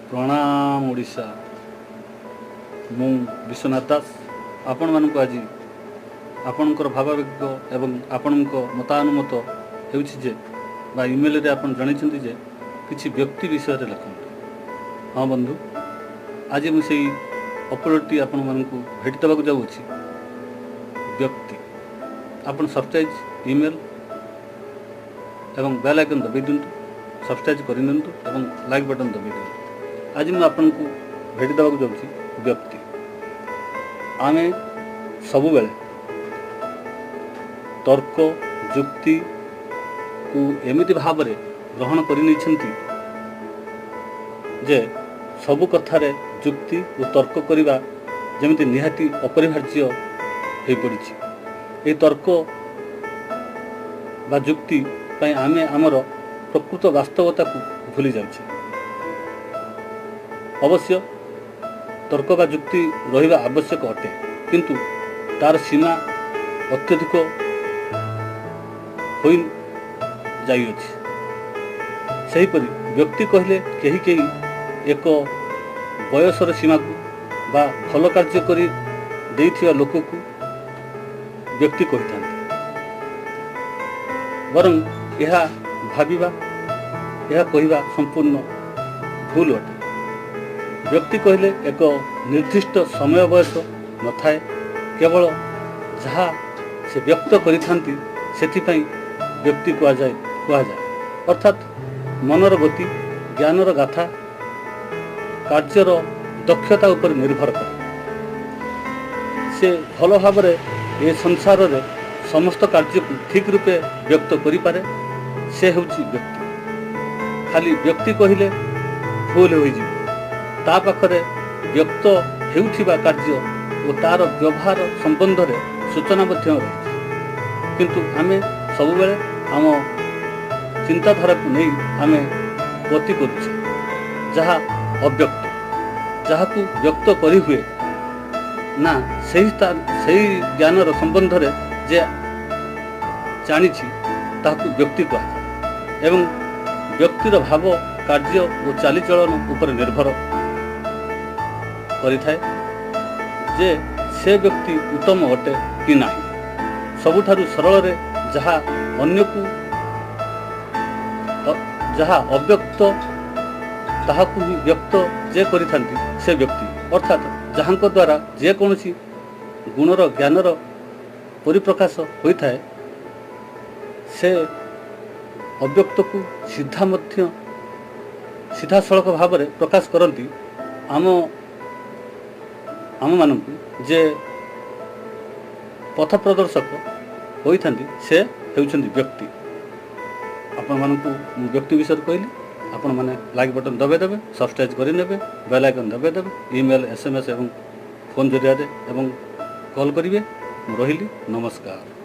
प्रणाम ओडिशा। मु विश्वनाथ दास आपण मानक आज आपणकर भावावेग एवं आपणक मतानुमत होउछि बा ईमेल रे आपण जणैछन्ति जे किछि व्यक्ति विषय रे लिखंतु। हाँ बंधु, आज मुझे अपलोडटी आपण मानक भेट देवाक जाउछि। व्यक्ति आपण सब्सक्राइब ईमेल एवं बेल आइकन दबाई दिंतु, सब्सक्राइब कर दिंतु एवं लाइक बटन दबाई दिंतु। आज मैं आपन को भेट देवाक जाउछि। व्यक्ति आमे सबु बेले तर्क जुक्ति को एमिति भाव में ग्रहण कर जे सबु कथारे जुक्ति और तर्क करवा जमिति निहाती अपरिहार्य हो पड़ी। तर्क बा जुक्ति पई आमे आमर प्रकृत वास्तवता को भूली जाउछे। अवश्य तर्क बा जुक्ति रहिबा आवश्यक अटे, किंतु तार सीमा अत्यधिक हो जाइछि। सेहीपरि व्यक्ति कहले केही केही एक बयसर सीमा को बा भल कार्य करी देइथिया लोक को व्यक्ति कहिथाନ୍ତି। वरं यह भाविबा यह कहिबा संपूर्ण भूल अटे। व्यक्ति कहले एक निर्दिष्ट समय बयस न थाए, केवल जहाँ से व्यक्त करिथाନ୍ତି सेथिपई व्यक्ति कहा जाए। अर्थात मनर गति ज्ञानर गाथा कार्यर दक्षता उपर निर्भर करे। से भल भाव ए संसार रे समस्त कार्य को ठीक रूपे व्यक्त करि पारे, से होछि व्यक्ति। खाली व्यक्ति कहले भूल होई जिवो। ता पाखरे व्यक्त हेउथिबा कार्य और तार व्यवहार संबंध रे सूचना मध्य रही, किंतु आमे सब बेले आम चिंताधारा को नहीं आमे गति करुछे। जहाँ अव्यक्त जहाँ को व्यक्त करी हुए ना सही ज्ञानर संबंध रे जे जानिछि ताकू व्यक्ति कहा एवं व्यक्तिर भाव कार्य और चालीचलन उपर निर्भर करिथाए जे से व्यक्ति उत्तम अटे कि नाही। सबुठारु सरल रे जहाँ अन्य को जहाँ अव्यक्त ताहाकू ही व्यक्त जे करिथांती से व्यक्ति, अर्थात जहाँ द्वारा जे कोनोसी गुणर ज्ञानर परिप्रकाश होता है, से अव्यक्त को सीधा सड़क भाव में प्रकाश करती। आम मानकु जे पथ प्रदर्शक होता से होउछन्ति व्यक्ति। आपण मानकु व्यक्ति विषय कहली, आपण माने लाइक बटन दबाई देवे, सब्सक्राइब करेंगे, बेल आइकन दबाई देवे, ईमेल एसएमएस एवं फोन जरिया एवं कॉल करेंगे। रही नमस्कार।